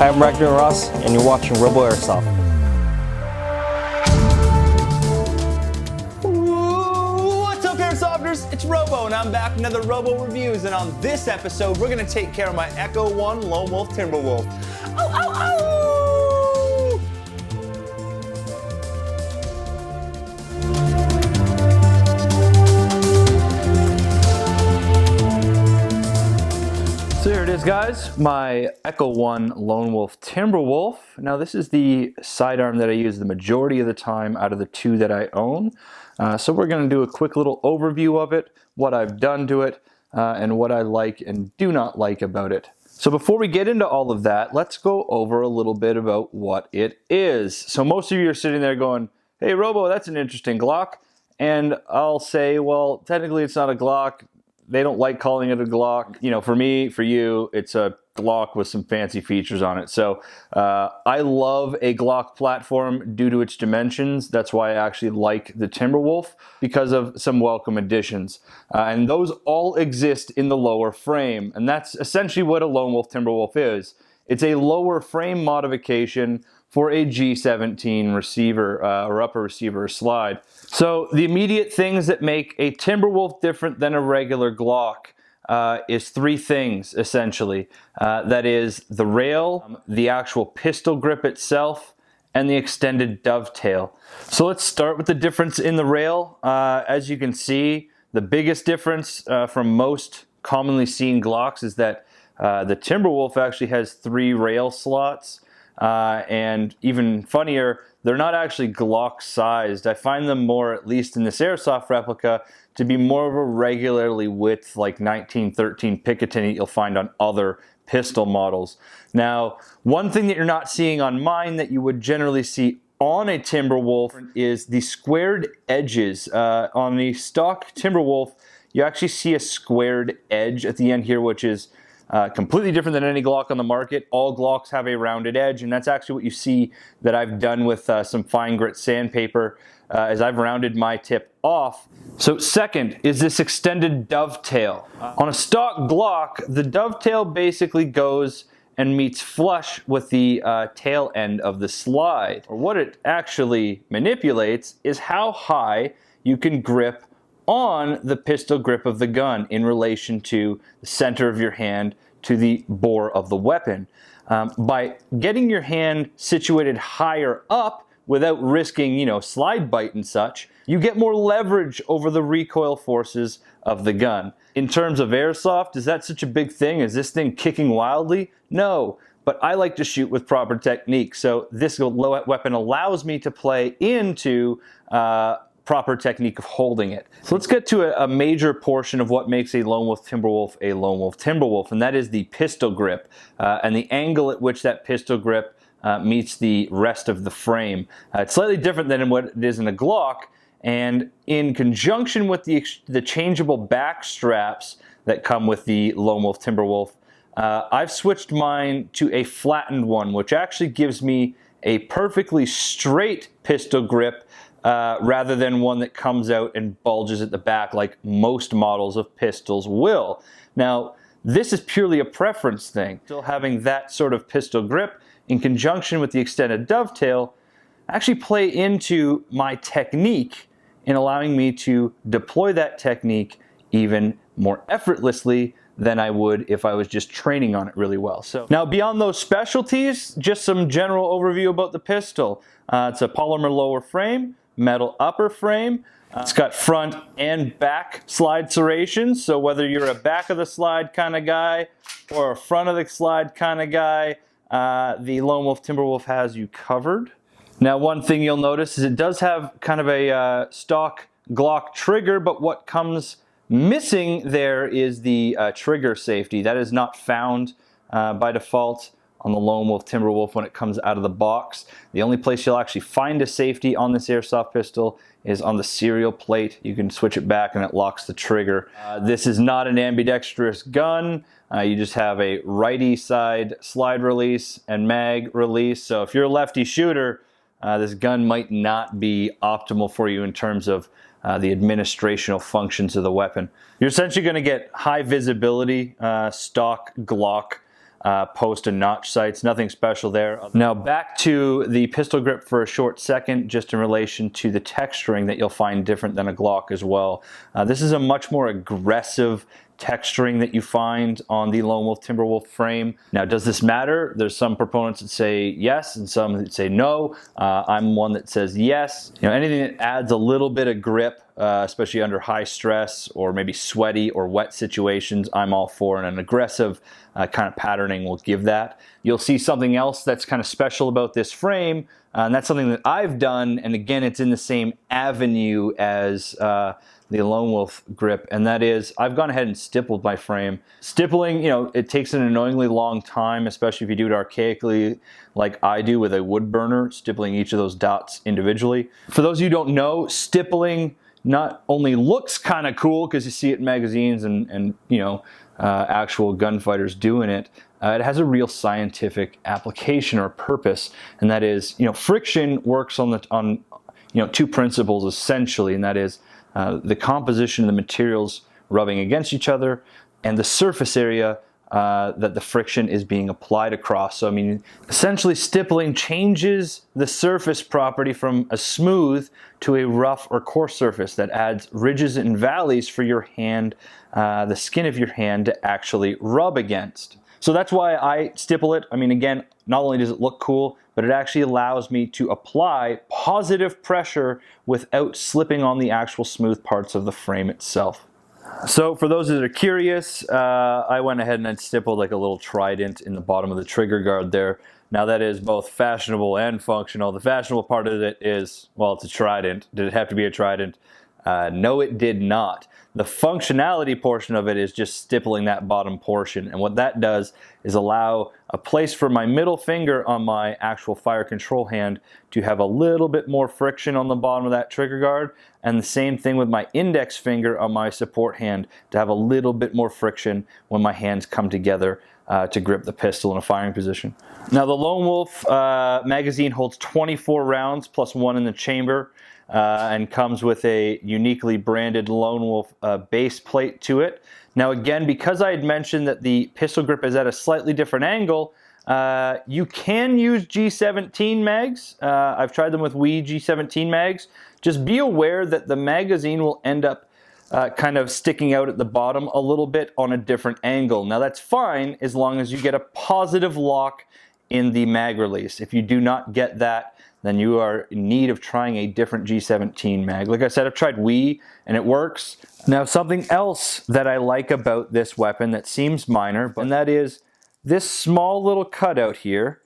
Hi, I'm Ragnar Ross, and you're watching Robo-Airsoft. What's up, Airsofters? It's Robo, and I'm back with another Robo-Reviews, and on this episode, we're going to take care of my Echo1 Lone Wolf Timberwolf. Ow, ow, ow! So here it is, guys, my Echo1 Lone Wolf Timberwolf. Now this is the sidearm that I use the majority of the time out of the two that I own. So we're going to do a quick little overview of it, what I've done to it, and what I like and do not like about it. So before we get into all of that, let's go over a little bit about what it is. So most of you are sitting there going, hey Robo, that's an interesting Glock. And I'll say, well, technically it's not a Glock. They don't like calling it a Glock. You know, for me, for you, it's a Glock with some fancy features on it. So I love a Glock platform due to its dimensions. That's why I actually like the Timberwolf, because of some welcome additions. And those all exist in the lower frame. And that's essentially what a Lone Wolf Timberwolf is. It's a lower frame modification for a G17 receiver or upper receiver slide. So the immediate things that make a Timberwolf different than a regular Glock is three things, essentially. That is the rail, the actual pistol grip itself, and the extended dovetail. So let's start with the difference in the rail. As you can see, the biggest difference from most commonly seen Glocks is that the Timberwolf actually has 3 rail slots. And even funnier, they're not actually Glock sized. I find them more, at least in this Airsoft replica, to be more of a regularly width like 1913 Picatinny you'll find on other pistol models. Now, one thing that you're not seeing on mine that you would generally see on a Timberwolf is the squared edges. On the stock Timberwolf, you actually see a squared edge at the end here, which is completely different than any Glock on the market. All Glocks have a rounded edge, and that's actually what you see that I've done with some fine grit sandpaper as I've rounded my tip off. So second is this extended dovetail. On a stock Glock, the dovetail basically goes and meets flush with the tail end of the slide. Or what it actually manipulates is how high you can grip on the pistol grip of the gun in relation to the center of your hand to the bore of the weapon. By getting your hand situated higher up without risking, you know, slide bite and such, you get more leverage over the recoil forces of the gun. In terms of Airsoft, is that such a big thing? Is this thing kicking wildly? No, but I like to shoot with proper technique. So this weapon allows me to play into proper technique of holding it. So let's get to a major portion of what makes a Lone Wolf Timberwolf, and that is the pistol grip and the angle at which that pistol grip meets the rest of the frame. It's slightly different than what it is in a Glock, and in conjunction with the changeable back straps that come with the Lone Wolf Timberwolf, I've switched mine to a flattened one, which actually gives me a perfectly straight pistol grip rather than one that comes out and bulges at the back like most models of pistols will. Now, this is purely a preference thing. Still having that sort of pistol grip in conjunction with the extended dovetail actually play into my technique in allowing me to deploy that technique even more effortlessly than I would if I was just training on it really well. So now, beyond those specialties, just some general overview about the pistol. It's a polymer lower frame, metal upper frame. It's got front and back slide serrations, so whether you're a back of the slide kind of guy or a front of the slide kind of guy, the Lone Wolf Timberwolf has you covered. Now, one thing you'll notice is it does have kind of a stock Glock trigger, but what comes missing there is the trigger safety. That is not found by default on the Lone Wolf Timberwolf when it comes out of the box. The only place you'll actually find a safety on this Airsoft pistol is on the serial plate. You can switch it back and it locks the trigger. This is not an ambidextrous gun. You just have a righty side slide release and mag release. So if you're a lefty shooter, this gun might not be optimal for you in terms of the administrational functions of the weapon. You're essentially going to get high visibility stock Glock post and notch sights, nothing special there. Now back to the pistol grip for a short second, just in relation to the texturing that you'll find different than a Glock as well. This is a much more aggressive texturing that you find on the Lone Wolf Timberwolf frame. Now, does this matter? There's some proponents that say yes and some that say no. I'm one that says yes. You know, anything that adds a little bit of grip, especially under high stress or maybe sweaty or wet situations, I'm all for, and an aggressive kind of patterning will give that. You'll see something else that's kind of special about this frame, and that's something that I've done, and again, it's in the same avenue as the Lone Wolf grip, and that is I've gone ahead and stippled my frame. Stippling, you know, it takes an annoyingly long time, especially if you do it archaically like I do with a wood burner, stippling each of those dots individually. For those of you who don't know, stippling not only looks kind of cool because you see it in magazines and you know, actual gunfighters doing it, it has a real scientific application or purpose, and that is, you know, friction works on you know, two principles essentially, and that is the composition of the materials rubbing against each other and the surface area that the friction is being applied across. So I mean, essentially stippling changes the surface property from a smooth to a rough or coarse surface that adds ridges and valleys for your hand, the skin of your hand to actually rub against. So that's why I stipple it. I mean, again, not only does it look cool, but it actually allows me to apply positive pressure without slipping on the actual smooth parts of the frame itself. So for those that are curious, I went ahead and I stippled like a little trident in the bottom of the trigger guard there. Now that is both fashionable and functional. The fashionable part of it is, well, it's a trident. Did it have to be a trident? No, it did not. The functionality portion of it is just stippling that bottom portion, and what that does is allow a place for my middle finger on my actual fire control hand to have a little bit more friction on the bottom of that trigger guard, and the same thing with my index finger on my support hand to have a little bit more friction when my hands come together to grip the pistol in a firing position. Now the Lone Wolf magazine holds 24 rounds plus one in the chamber. And comes with a uniquely branded Lone Wolf base plate to it. Now again, because I had mentioned that the pistol grip is at a slightly different angle, you can use G17 mags. I've tried them with Wii G17 mags. Just be aware that the magazine will end up kind of sticking out at the bottom a little bit on a different angle. Now that's fine as long as you get a positive lock in the mag release. If you do not get that, then you are in need of trying a different G17 mag. Like I said, I've tried Wii and it works. Now something else that I like about this weapon that seems minor, and that is this small little cutout here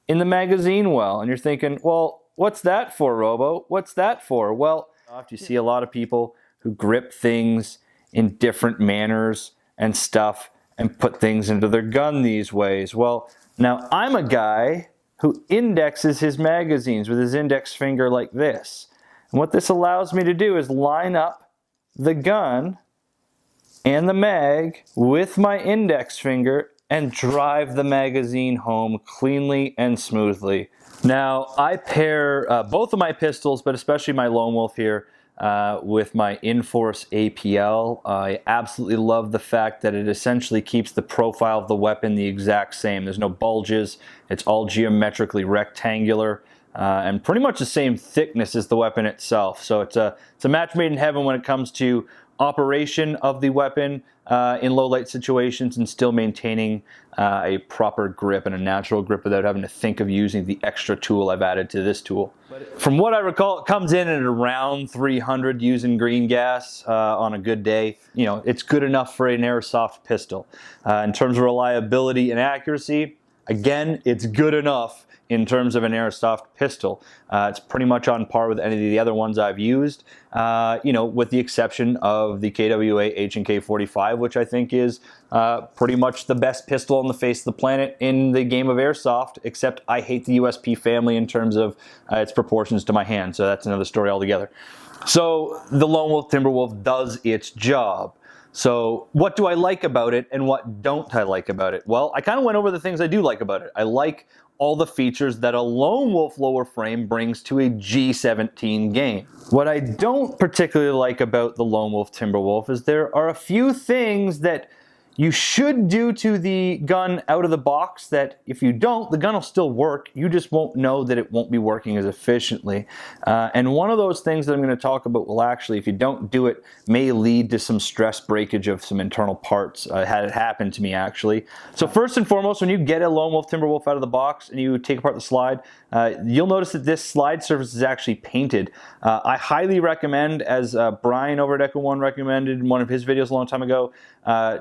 in the magazine well. And you're thinking, well, what's that for, Robo? What's that for? Well, you see a lot of people who grip things in different manners and stuff and put things into their gun these ways. Well, now I'm a guy who indexes his magazines with his index finger like this. And what this allows me to do is line up the gun and the mag with my index finger and drive the magazine home cleanly and smoothly. Now, I pair both of my pistols, but especially my Lone Wolf here, with my Inforce APL. I absolutely love the fact that it essentially keeps the profile of the weapon the exact same. There's no bulges. It's all geometrically rectangular and pretty much the same thickness as the weapon itself. So it's a match made in heaven when it comes to operation of the weapon in low light situations and still maintaining a proper grip and a natural grip without having to think of using the extra tool I've added to this tool. From what I recall, it comes in at around 300 using green gas on a good day. You know, it's good enough for an airsoft pistol. In terms of reliability and accuracy, again, it's good enough in terms of an airsoft pistol. It's pretty much on par with any of the other ones I've used, you know, with the exception of the KWA H&K 45, which I think is pretty much the best pistol on the face of the planet in the game of airsoft, except I hate the USP family in terms of its proportions to my hand, so that's another story altogether. So the Lone Wolf Timberwolf does its job. So what do I like about it and what don't I like about it? Well, I kind of went over the things I do like about it. I like all the features that a Lone Wolf lower frame brings to a G17 game. What I don't particularly like about the Lone Wolf Timberwolf is there are a few things that you should do to the gun out of the box that if you don't, the gun will still work. You just won't know that it won't be working as efficiently. And one of those things that I'm going to talk about will actually, if you don't do it, may lead to some stress breakage of some internal parts. I had it happen to me actually. So first and foremost, when you get a Lone Wolf Timberwolf out of the box and you take apart the slide, you'll notice that this slide surface is actually painted. I highly recommend, as Brian over at Echo1 recommended in one of his videos a long time ago,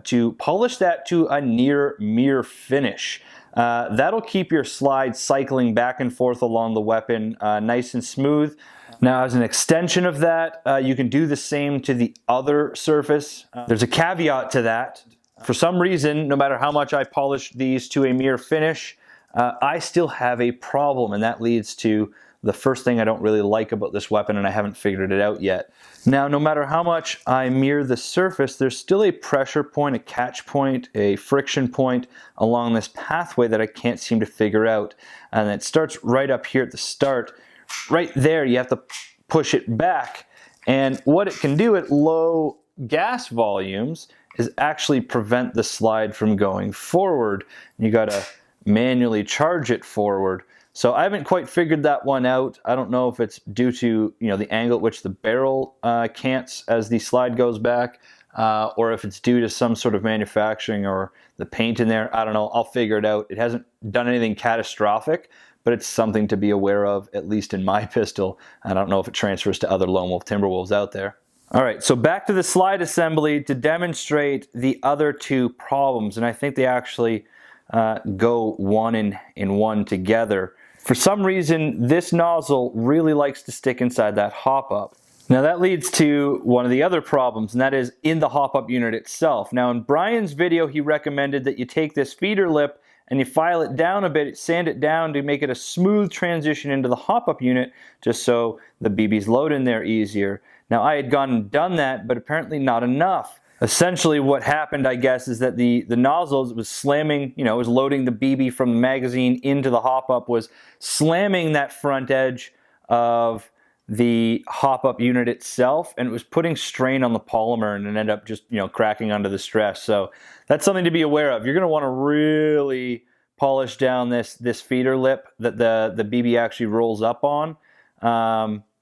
to polish that to a near mirror finish. That'll keep your slide cycling back and forth along the weapon nice and smooth. Now, as an extension of that, you can do the same to the other surface. There's a caveat to that. For some reason, no matter how much I polish these to a mirror finish, I still have a problem, and that leads to the first thing I don't really like about this weapon, and I haven't figured it out yet. Now, no matter how much I mirror the surface, there's still a pressure point, a catch point, a friction point along this pathway that I can't seem to figure out. And it starts right up here at the start. Right there, you have to push it back. And what it can do at low gas volumes is actually prevent the slide from going forward. You gotta manually charge it forward. So I haven't quite figured that one out. I don't know if it's due to the angle at which the barrel cants as the slide goes back, or if it's due to some sort of manufacturing or the paint in there. I don't know. I'll figure it out. It hasn't done anything catastrophic, but it's something to be aware of, at least in my pistol. I don't know if it transfers to other Lone Wolf Timberwolves out there. All right, so back to the slide assembly to demonstrate the other two problems, and I think they actually go one in one together. For some reason, this nozzle really likes to stick inside that hop-up. Now that leads to one of the other problems, and that is in the hop-up unit itself. Now in Brian's video, he recommended that you take this feeder lip and you file it down a bit, sand it down to make it a smooth transition into the hop-up unit, just so the BBs load in there easier. Now I had gone and done that, but apparently not enough. Essentially what happened, I guess, is that the nozzles was slamming, it was loading the BB from the magazine into the hop-up, was slamming that front edge of the hop-up unit itself, and it was putting strain on the polymer, and it ended up just, cracking under the stress. So that's something to be aware of. You're going to want to really polish down this feeder lip that the BB actually rolls up on,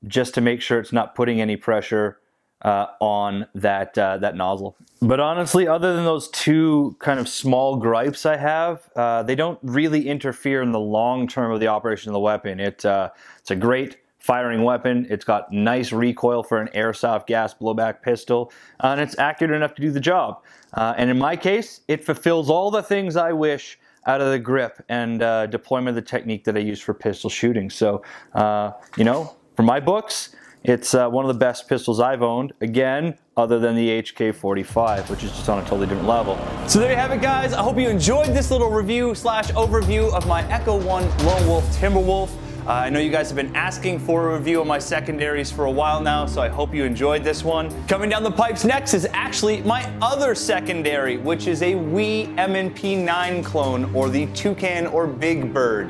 just to make sure it's not putting any pressure on that nozzle. But honestly, other than those two kind of small gripes I have, they don't really interfere in the long term of the operation of the weapon. It's a great firing weapon. It's got nice recoil for an airsoft gas blowback pistol, and it's accurate enough to do the job. And in my case, it fulfills all the things I wish out of the grip and deployment of the technique that I use for pistol shooting. So, for my books, it's one of the best pistols I've owned, again, other than the HK45, which is just on a totally different level. So there you have it, guys. I hope you enjoyed this little review / overview of my Echo1 Lone Wolf Timberwolf. I know you guys have been asking for a review of my secondaries for a while now, so I hope you enjoyed this one. Coming down the pipes next is actually my other secondary, which is a Wee M&P9 clone, or the Toucan or Big Bird.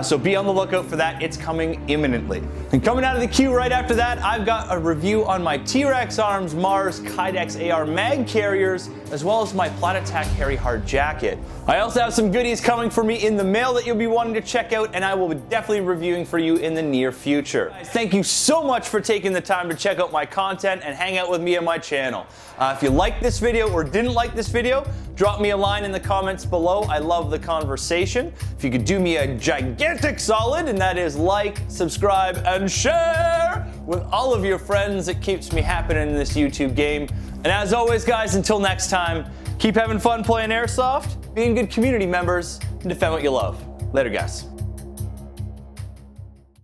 So be on the lookout for that. It's coming imminently. And coming out of the queue right after that, I've got a review on my T-Rex Arms Mars Kydex AR mag carriers, as well as my platatac Harry Hard jacket. I also have some goodies coming for me in the mail that you'll be wanting to check out, and I will be definitely reviewing for you in the near future. Thank you so much for taking the time to check out my content and hang out with me on my channel. If you liked this video or didn't like this video, drop me a line in the comments below. I love the conversation. If you could do me a gigantic solid, and that is like, subscribe, and share with all of your friends, it keeps me happening in this YouTube game. And as always, guys, until next time, keep having fun playing Airsoft, being good community members, and defend what you love. Later, guys.